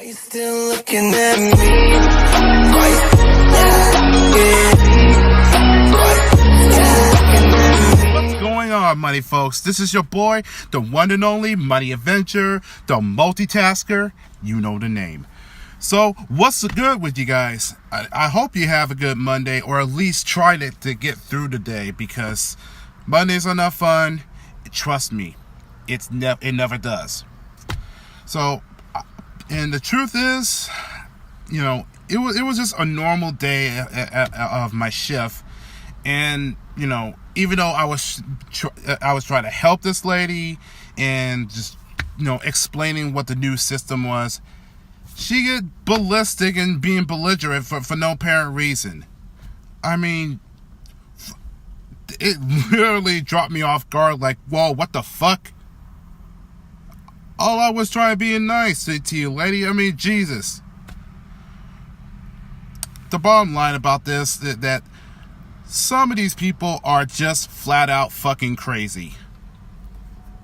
Are you still looking at me? What's going on, money folks? This is your boy, the one and only Money Adventure, the multitasker. You know the name. So, what's good with you guys? I hope you have a good Monday, or at least try to get through the day, because Mondays are not fun. Trust me, it never does. So, and the truth is, you know, it was just a normal day of my shift, and you know, even though I was trying to help this lady and just, you know, explaining what the new system was, she get ballistic and being belligerent for no apparent reason. I mean, it literally dropped me off guard. Like, whoa, what the fuck? All I was trying to be nice to you, lady. I mean, Jesus. The bottom line about this is that some of these people are just flat out fucking crazy.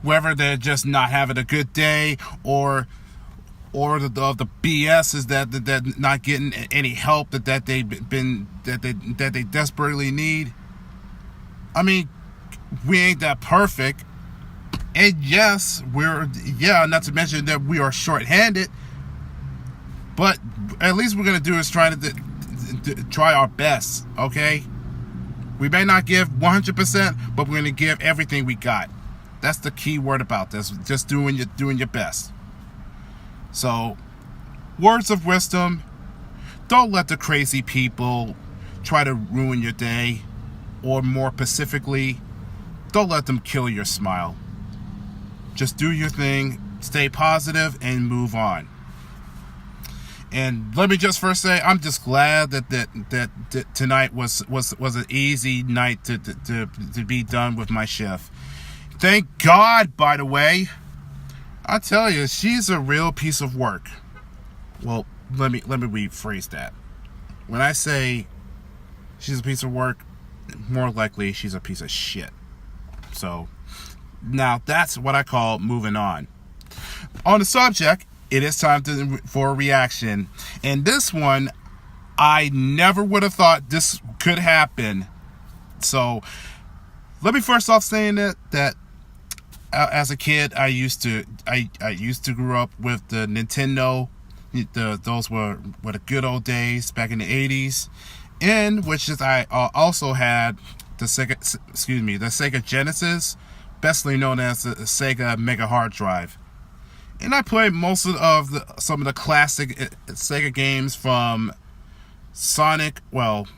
Whether they're just not having a good day, or the BS is that they're not getting any help that they desperately need. I mean, we ain't that perfect. And yes, not to mention that we are short-handed, but at least we're going to do is try our best, okay? We may not give 100%, but we're going to give everything we got. That's the key word about this, just doing your best. So, words of wisdom: don't let the crazy people try to ruin your day, or more specifically, don't let them kill your smile. Just do your thing, stay positive, and move on. And let me just first say, I'm just glad that tonight was an easy night to be done with my shift. Thank God, by the way. I tell you, she's a real piece of work. Well, let me rephrase that. When I say she's a piece of work, more likely she's a piece of shit. So, now that's what I call moving on. On the subject, it is time for a reaction. And this one, I never would have thought this could happen. So, let me first off saying that as a kid, I used to grow up with the Nintendo. Those were the good old days back in the 80s. And which is I also had the Sega Genesis, bestly known as the Sega Mega Hard Drive. And I played most of some of the classic Sega games, from Sonic. Well,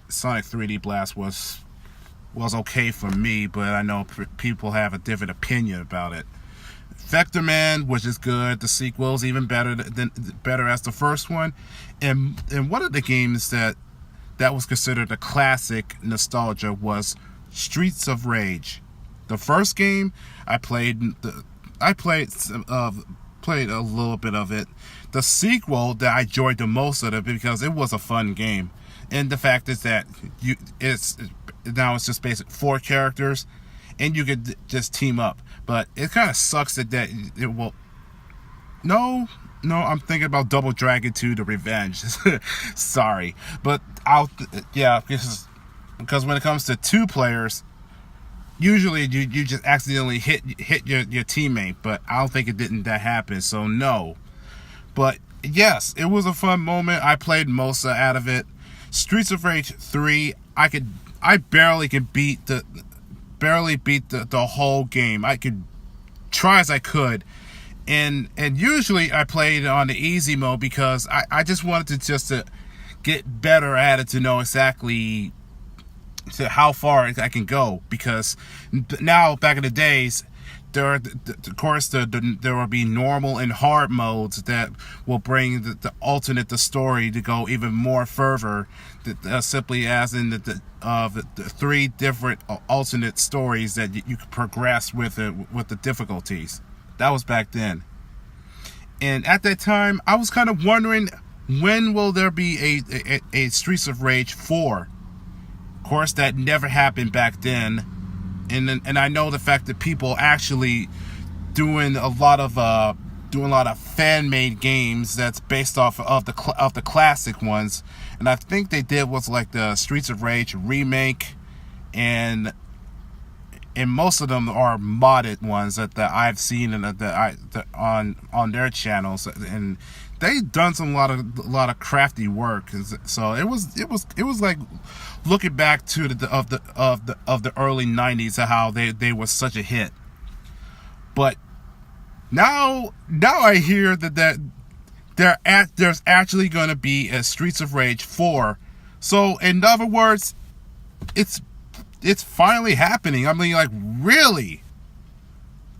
Sonic 3D Blast was okay for me, but I know people have a different opinion about it. Vector Man, which is good. The sequel is even better as the first one. And one of the games that was considered a classic nostalgia was Streets of Rage. The first game I played a little bit of it. The sequel that I enjoyed the most of it, because it was a fun game. And the fact is that it's just basic 4 characters, and you could just team up. But it kind of sucks that it will. No, I'm thinking about Double Dragon 2: The Revenge. Sorry, but because when it comes to 2 players, usually you just accidentally hit your teammate, but I don't think that happened, so no. But yes, it was a fun moment. I played most out of it. Streets of Rage 3, I barely could beat the whole game. I could try as I could, and usually I played on the easy mode, because I just wanted to get better at it, to know exactly how far I can go. Because now, back in the days, there will be normal and hard modes that will bring the alternate story to go even more further. Simply as in the 3 different alternate stories that you could progress with the difficulties. That was back then. And at that time, I was kind of wondering, when will there be a Streets of Rage 4? Of course, that never happened back then. And I know the fact that people actually doing a lot of doing a lot of fan-made games that's based off of the classic ones, and I think they did was like the Streets of Rage remake, and most of them are modded ones that I've seen and that on their channels, and they've done a lot of crafty work. So it was like looking back to the early 90s of how they were such a hit. But now I hear that there's actually going to be a Streets of Rage 4. So in other words, it's finally happening. I mean, like, really?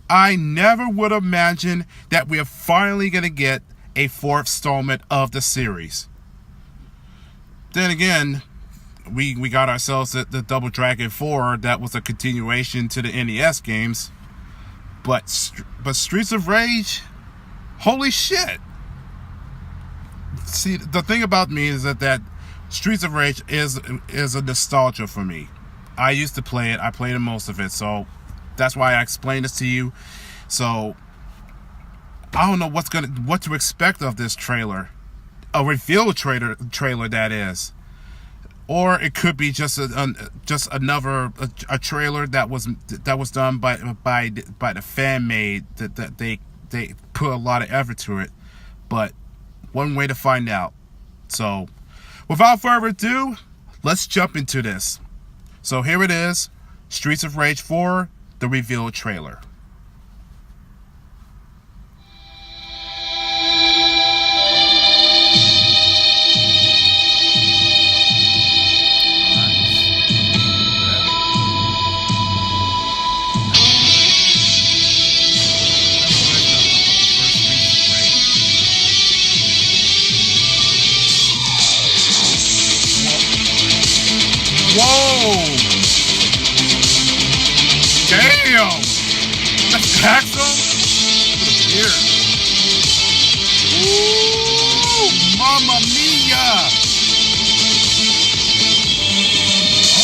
I never would imagine that we're finally going to get a 4th installment of the series. Then again, we got ourselves the Double Dragon 4. That was a continuation to the NES games. But Streets of Rage, holy shit. See, the thing about me is that Streets of Rage is a nostalgia for me. I used to play it. I played most of it, so that's why I explained this to you. So I don't know what to expect of this trailer, a reveal trailer that is, or it could be just another trailer that was done by the fan made that they put a lot of effort to it. But one way to find out. So without further ado, let's jump into this. So here it is, Streets of Rage 4, the reveal trailer. Whoa! Damn! That's Axel? What a beard. Ooh! Mamma mia!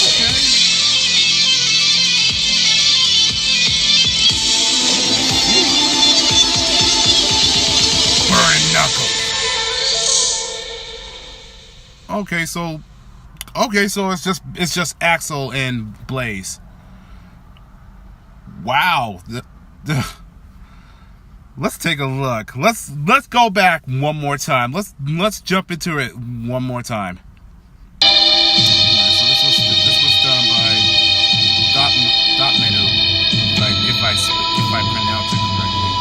Okay. Burn knuckles. Okay, so it's just Axel and Blaze. Wow. Let's take a look. Let's go back one more time. Let's jump into it one more time. Alright, so this was done by Dot Menu, like if I pronounce it correctly.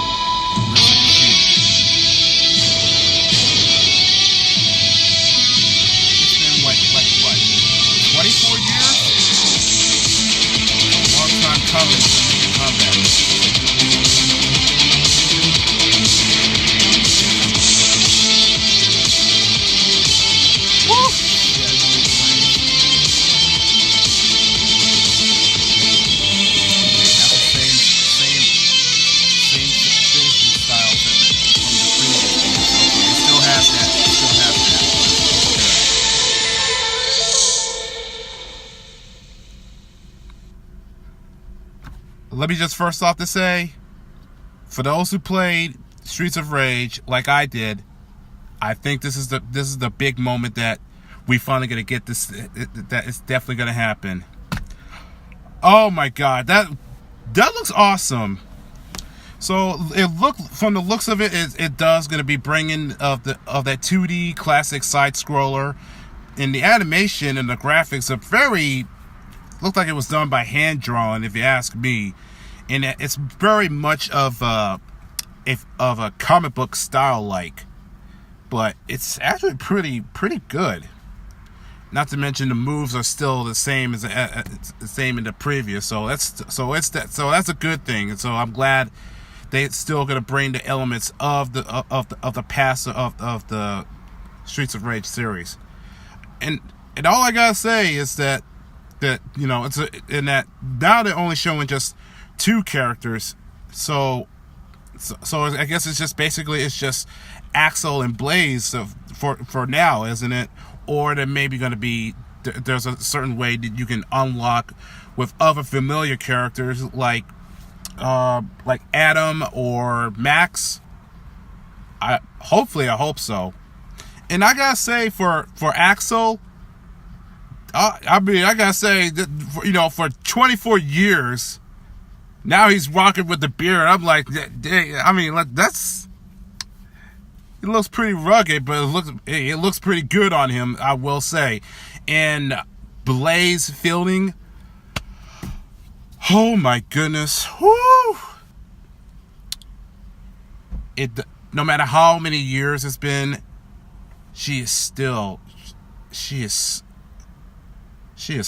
It's been like what? 24 years? A long time coming to combat. Woo! They have the same finishing styles from the previous games. Okay, it still has that. Let me just first off to say, for those who played Streets of Rage like I did, I think this is the big moment that we finally gonna get this. That is definitely gonna happen. Oh my God, that looks awesome. So from the looks of it, it does gonna be bringing of that 2D classic side scroller, and the animation and the graphics are very. Looked like it was done by hand drawing, if you ask me, and it's very much of a comic book style like, but it's actually pretty good. Not to mention the moves are still the same as the same in the previous, so that's a good thing. And so I'm glad they're still gonna bring the elements of the past of the Streets of Rage series, and all I gotta say is that you know that now they're only showing just 2 characters, so I guess it's just Axel and Blaze for now, isn't it? Or there may be going to be there's a certain way that you can unlock with other familiar characters like Adam or Max. Hopefully, I hope so. And I gotta say, for Axel, I mean, I gotta say that, for 24 years, now he's rocking with the beard. I'm like, I mean, that's, it looks pretty rugged, but it looks pretty good on him, I will say. And Blaze Fielding, oh my goodness, whoo! No matter how many years it's been, she is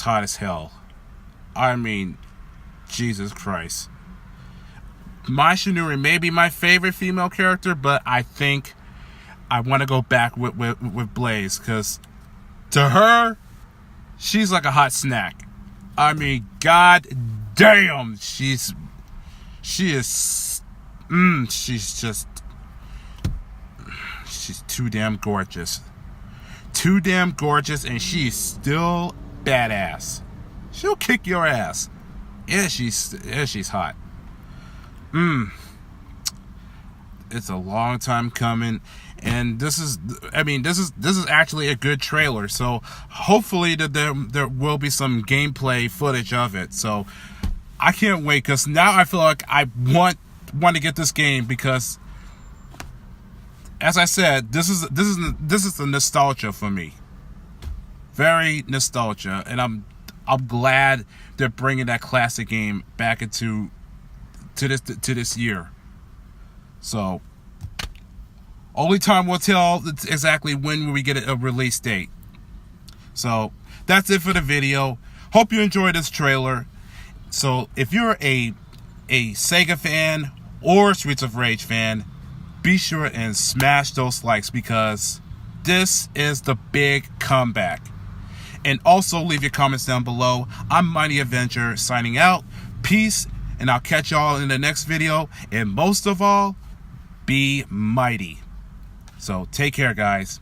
hot as hell. I mean, Jesus Christ. Mai Shiranui may be my favorite female character, but I think I want to go back with Blaze, because to her, she's like a hot snack. I mean, god damn, she's too damn gorgeous. Too damn gorgeous, and she's still badass. She'll kick your ass. Yeah, she's hot. It's a long time coming, and this is actually a good trailer. So hopefully there will be some gameplay footage of it. So I can't wait, because now I feel like I want to get this game, because, as I said, this is the nostalgia for me. Very nostalgia, and I'm glad they're bringing that classic game back into this year. So only time will tell exactly when we get a release date. So that's it for the video. Hope you enjoyed this trailer. So if you're a Sega fan or Streets of Rage fan, be sure and smash those likes, because this is the big comeback. And also leave your comments down below. I'm Mighty Avenger signing out. Peace, and I'll catch y'all in the next video. And most of all, be mighty. So take care, guys.